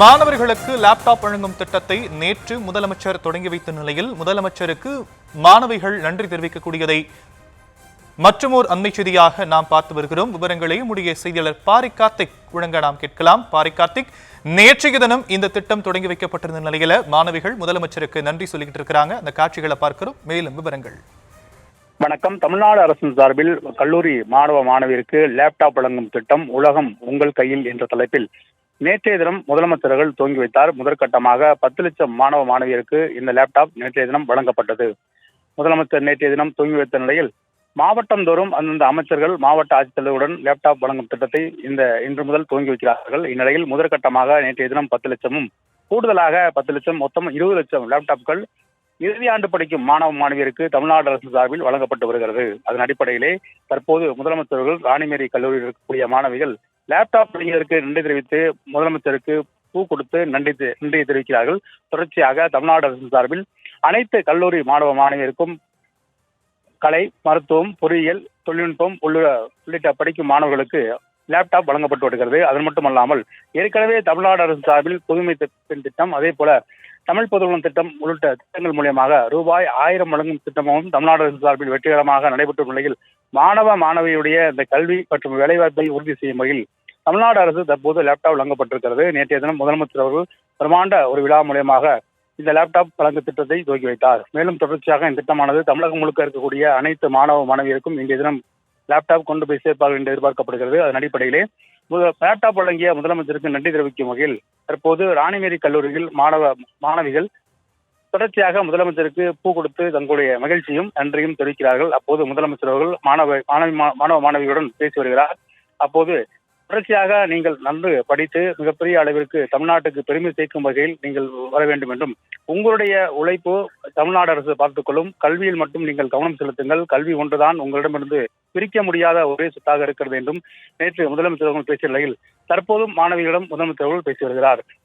மாணவர்களுக்கு லேப்டாப் வழங்கும் திட்டத்தை நேற்று முதலமைச்சர் தொடங்கி வைத்த நிலையில் முதலமைச்சருக்கு மாணவிகள் நன்றி தெரிவிக்கக்கூடியதை மற்றுமோர் அண்மை செய்தியாக நாம் பார்த்து வருகிறோம். விவரங்களை உடைய செய்தியாளர் பாரி கார்த்திக் வழங்க நாம் கேட்கலாம். பாரி கார்த்திக், நேற்றைய தினம் இந்த திட்டம் தொடங்கி வைக்கப்பட்டிருந்த நிலையில மாணவிகள் முதலமைச்சருக்கு நன்றி சொல்லிக்கிட்டு இருக்கிறாங்க. அந்த காட்சிகளை பார்க்கிறோம். மேலும் விவரங்கள். வணக்கம். தமிழ்நாடு அரசின் சார்பில் கல்லூரி மாணவ மாணவியருக்கு லேப்டாப் வழங்கும் திட்டம் உலகம் உங்கள் கையில் என்ற தலைப்பில் நேற்றைய தினம் முதலமைச்சர்கள் துவங்கி வைத்தார். முதற்கட்டமாக 10 லட்சம் மாணவ மாணவியருக்கு இந்த லேப்டாப் நேற்றைய தினம் வழங்கப்பட்டது. முதலமைச்சர் நேற்றைய தினம் துவங்கி வைத்த நிலையில் மாவட்டம் தோறும் அந்தந்த அமைச்சர்கள் மாவட்ட ஆட்சித்தலைவருடன் லேப்டாப் வழங்கும் திட்டத்தை இன்று முதல் துவங்கி வைக்கிறார்கள். இந்நிலையில் முதற்கட்டமாக நேற்றைய தினம் 10 லட்சமும் கூடுதலாக 10 லட்சம் மொத்தம் 20 லட்சம் லேப்டாப்கள் இறுதி ஆண்டு படிக்கும் மாணவ மாணவியருக்கு தமிழ்நாடு அரசு சார்பில் வழங்கப்பட்டு வருகிறது. அதன் அடிப்படையிலே தற்போது முதலமைச்சர்கள் ராணிமேரி கல்லூரியில் இருக்கக்கூடிய மாணவிகள் லேப்டாப் வழங்கியதற்கு நன்றி தெரிவித்து முதலமைச்சருக்கு பூ கொடுத்து நன்றி தெரிவிக்கிறார்கள். தொடர்ச்சியாக தமிழ்நாடு அரசு சார்பில் அனைத்து கல்லூரி மாணவ மாணவியருக்கும் கலை, மருத்துவம், பொறியியல், தொழில்நுட்பம் உள்ளிட்ட படிக்கும் மாணவர்களுக்கு லேப்டாப் வழங்கப்பட்டு வருகிறது. அது மட்டுமல்லாமல் ஏற்கனவே தமிழ்நாடு அரசு சார்பில் புதுமை திட்டம், அதே போல தமிழ் பொதுநலன் திட்டம் உள்ளிட்ட திட்டங்கள் மூலியமாக ரூபாய் 1000 வழங்கும் திட்டமும் தமிழ்நாடு அரசு சார்பில் வெற்றிகரமாக நடைபெற்ற நிலையில் மாணவ மாணவியுடைய இந்த கல்வி மற்றும் வேலைவாய்ப்பை உறுதி செய்யும் வகையில் தமிழ்நாடு அரசு தற்போது லேப்டாப் வழங்கப்பட்டிருக்கிறது. நேற்றைய தினம் முதலமைச்சர் அவர்கள் பிரமாண்ட ஒரு விழா மூலியமாக இந்த லேப்டாப் வழங்கும் திட்டத்தை துவக்கி வைத்தார். மேலும் தொடர்ச்சியாக இந்த திட்டமானது தமிழகம் முழுக்க இருக்கக்கூடிய அனைத்து மாணவ மாணவியருக்கும் இன்றைய தினம் லேப்டாப் கொண்டு போய் சேர்ப்பார்கள் என்று எதிர்பார்க்கப்படுகிறது. அதன் அடிப்படையிலே லேப்டாப் வழங்கிய முதலமைச்சருக்கு நன்றி தெரிவிக்கும் வகையில் தற்போது ராணிமேரி கல்லூரியில் மாணவிகள் தொடர்ச்சியாக முதலமைச்சருக்கு பூ கொடுத்து தங்களுடைய மகிழ்ச்சியும் நன்றியும் தெரிவிக்கிறார்கள். அப்போது முதலமைச்சர் அவர்கள் மாணவ மாணவியுடன் பேசி வருகிறார். அப்போது தொடர்ச்சியாக நீங்கள் நன்கு படித்து மிகப்பெரிய அளவிற்கு தமிழ்நாட்டுக்கு பெருமை சேர்க்கும் வகையில் நீங்கள் வர வேண்டும் என்றும், உங்களுடைய உழைப்பு தமிழ்நாடு அரசு பார்த்துக்கொள்ளும், கல்வியில் மட்டும் நீங்கள் கவனம் செலுத்துங்கள், கல்வி ஒன்றுதான் உங்களிடமிருந்து பிரிக்க முடியாத ஒரே சொத்தாக இருக்கிறது என்றும் நேற்று முதலமைச்சர் அவர்கள் பேசிய நிலையில் தற்போதும் மாணவிகளிடம் முதலமைச்சர் அவர்கள் பேசி வருகிறார்.